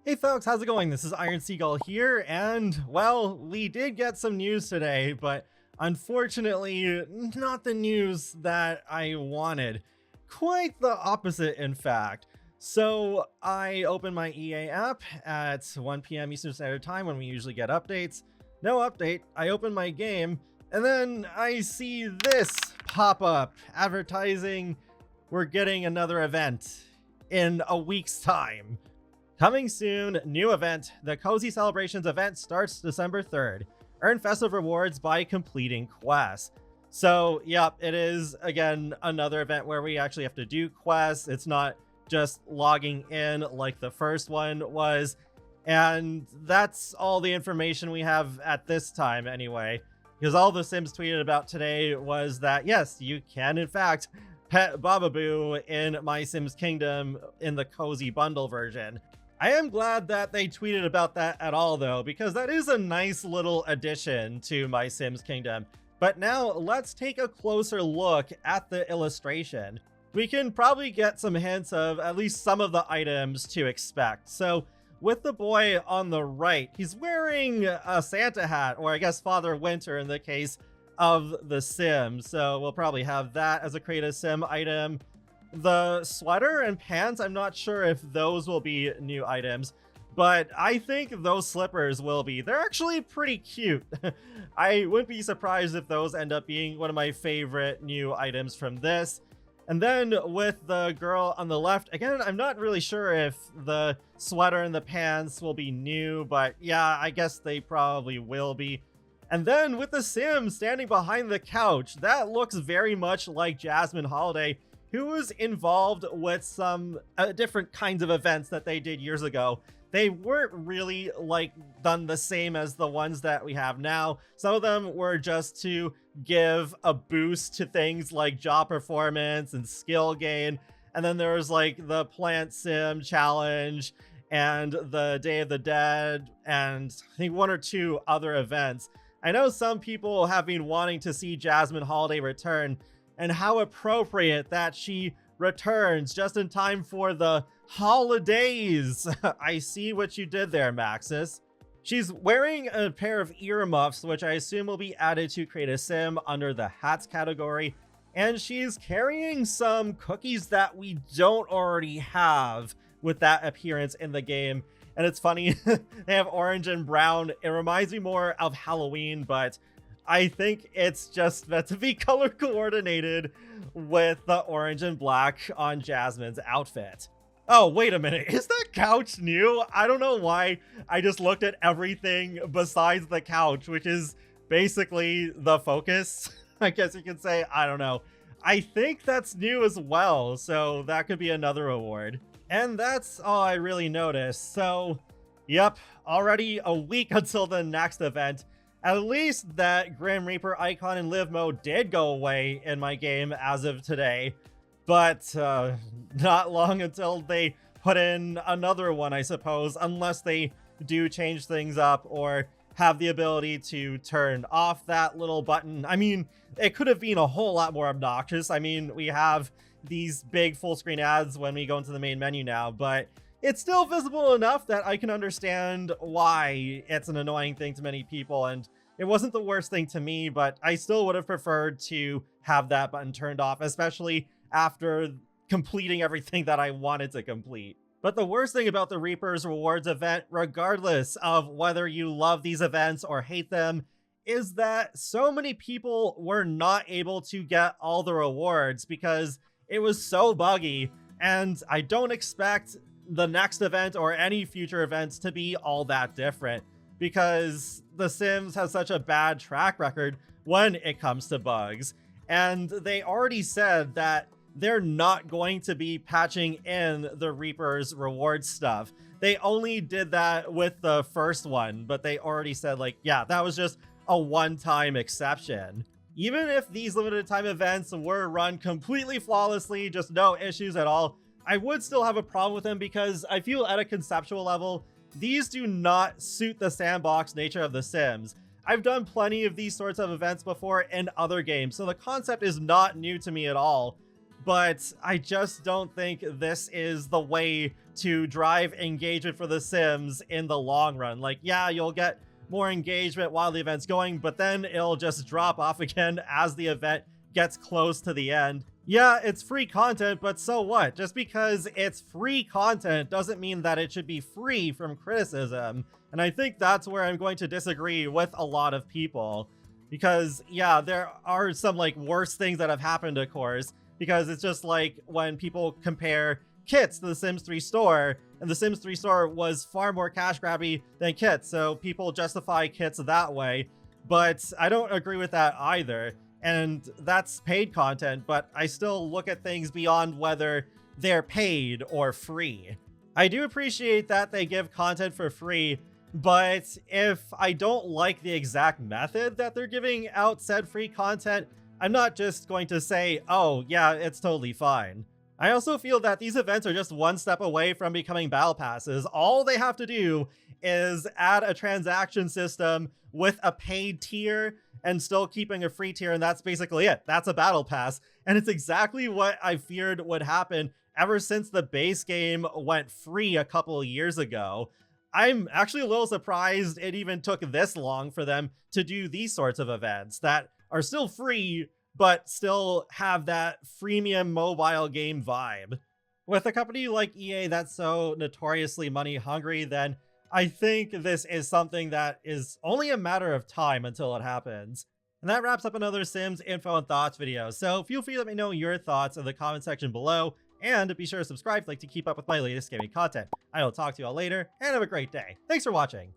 Hey folks, how's it going? This is Iron Seagull here, and well, we did get some news today, but unfortunately, not the news that I wanted. Quite the opposite, in fact. So I opened my EA app at 1 p.m. Eastern Standard Time when we usually get updates. No update. I open my game, and then I see this pop up advertising we're getting another event in a week's time. Coming soon, new event. The Cozy Celebrations event starts December 3rd. Earn festive rewards by completing quests. So, yep, it is, again, another event where we actually have to do quests. It's not just logging in like the first one was. And that's all the information we have at this time anyway. Because all the Sims tweeted about today was that, yes, you can, in fact, pet Bababoo in My Sims Kingdom in the Cozy Bundle version. I am glad that they tweeted about that at all, though, because that is a nice little addition to My Sims Kingdom. But now let's take a closer look at the illustration. We can probably get some hints of at least some of the items to expect. So with the boy on the right, he's wearing a Santa hat, or I guess Father Winter in the case of the Sims. So we'll probably have that as a Create a Sim item. The sweater and pants, I'm not sure if those will be new items, but I think those slippers will be. They're actually pretty cute. I wouldn't be surprised if those end up being one of my favorite new items from this. And then with the girl on the left, again, I'm not really sure if the sweater and the pants will be new, but yeah, I guess they probably will be. And then with the Sim standing behind the couch, that looks very much like Jasmine Holiday, who was involved with some different kinds of events that they did years ago. They weren't really done the same as the ones that we have now. Some of them were just to give a boost to things like job performance and skill gain. And then there was the Plant Sim Challenge and the Day of the Dead and I think one or two other events. I know some people have been wanting to see Jasmine Holiday return, and how appropriate that she returns just in time for the holidays. I see what you did there, Maxis. She's wearing a pair of earmuffs, which I assume will be added to Create a Sim under the hats category. And she's carrying some cookies that we don't already have with that appearance in the game. And it's funny, they have orange and brown. It reminds me more of Halloween, but I think it's just meant to be color coordinated with the orange and black on Jasmine's outfit. Oh, wait a minute. Is that couch new? I don't know why I just looked at everything besides the couch, which is basically the focus. I guess you could say, I don't know. I think that's new as well, so that could be another award. And that's all I really noticed. So, yep, already a week until the next event. At least that Grim Reaper icon in live mode did go away in my game as of today, but not long until they put in another one, I suppose, unless they do change things up or have the ability to turn off that little button. I mean, it could have been a whole lot more obnoxious. I mean, we have these big full screen ads when we go into the main menu now, but it's still visible enough that I can understand why it's an annoying thing to many people, and it wasn't the worst thing to me, but I still would have preferred to have that button turned off, especially after completing everything that I wanted to complete. But the worst thing about the Reaper's Rewards event, regardless of whether you love these events or hate them, is that so many people were not able to get all the rewards because it was so buggy, and I don't expect the next event or any future events to be all that different, because The Sims has such a bad track record when it comes to bugs. And they already said that they're not going to be patching in the Reaper's reward stuff. They only did that with the first one, but they already said yeah, that was just a one-time exception. Even if these limited time events were run completely flawlessly, just no issues at all, I would still have a problem with them because I feel at a conceptual level, these do not suit the sandbox nature of The Sims. I've done plenty of these sorts of events before in other games, so the concept is not new to me at all. but I just don't think this is the way to drive engagement for The Sims in the long run. Like, yeah, you'll get more engagement while the event's going, but then it'll just drop off again as the event gets close to the end. Yeah, it's free content, but so what? Just because it's free content doesn't mean that it should be free from criticism. And I think that's where I'm going to disagree with a lot of people. Because, yeah, there are some, like, worse things that have happened, of course. Because it's just like when people compare kits to the Sims 3 store, and the Sims 3 store was far more cash grabby than kits, so people justify kits that way. But I don't agree with that either. And that's paid content, but I still look at things beyond whether they're paid or free. I do appreciate that they give content for free, but if I don't like the exact method that they're giving out said free content, I'm not just going to say, oh yeah, it's totally fine. I also feel that these events are just one step away from becoming battle passes. All they have to do is add a transaction system with a paid tier and still keeping a free tier, and that's basically it. That's a battle pass. And it's exactly what I feared would happen ever since the base game went free a couple of years ago. I'm actually a little surprised it even took this long for them to do these sorts of events that are still free, but still have that freemium mobile game vibe. With a company like EA that's so notoriously money hungry, then I think this is something that is only a matter of time until it happens. And that wraps up another Sims info and thoughts video. So feel free to let me know your thoughts in the comment section below, and be sure to subscribe if you'd like to keep up with my latest gaming content. I will talk to you all later, and have a great day. Thanks for watching.